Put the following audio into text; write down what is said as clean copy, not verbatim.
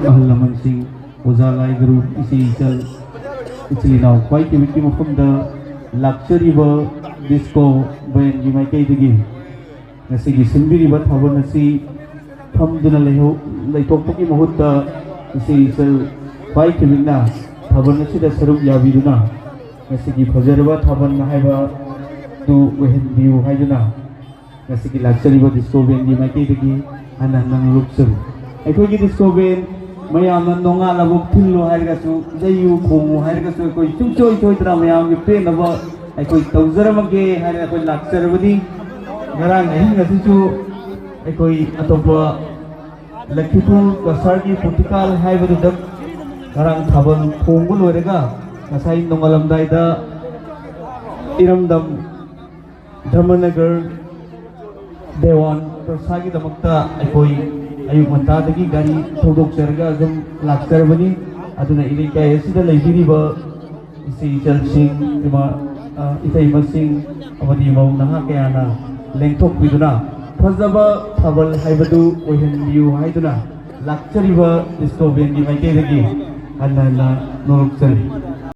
ahal laman sing oza lai group isi ichal ichli naw kwai ki mafum da luxury ba disco band gi mai kai digi ngasi gi simbiri ba thabon nasi tham duna leho leitok ki mahut da isi ichal kwai ki na thabon nasi da sarup yabi duna ngasi gi fajar ba thabon na hai ba tu wehen view hai duna ngasi gi luxury ba disco band gi mai kai digi anan nang luxury ai ko gi disco band मैम नोंगा लगुक थिलो हाइरगसु जयु खोमु हाइरगसु कोई चुचोय चोयद्रा मैम पे नब कोई तौजरमगे हाइर कोई लाक्चरबदी गरांग हिंग गसिसु कोई अतोप लखीपुर कसारगी पुटिकाल हाइबदु दक गरांग थाबन खोंगु लोरेगा नसाई नोंगालमदाइदा इरमदम धर्मनगर देवान प्रसागी दमकता कोई ayuk mantadagi gari thodok charga jam lakcharbani aduna ilika esida leibiriba isi chalsing ima itai masing amadi mau naha kayana lengthok biduna phajaba thabal haibadu ohen view haiduna lakchariba disco band gi maike dagi anna norok chari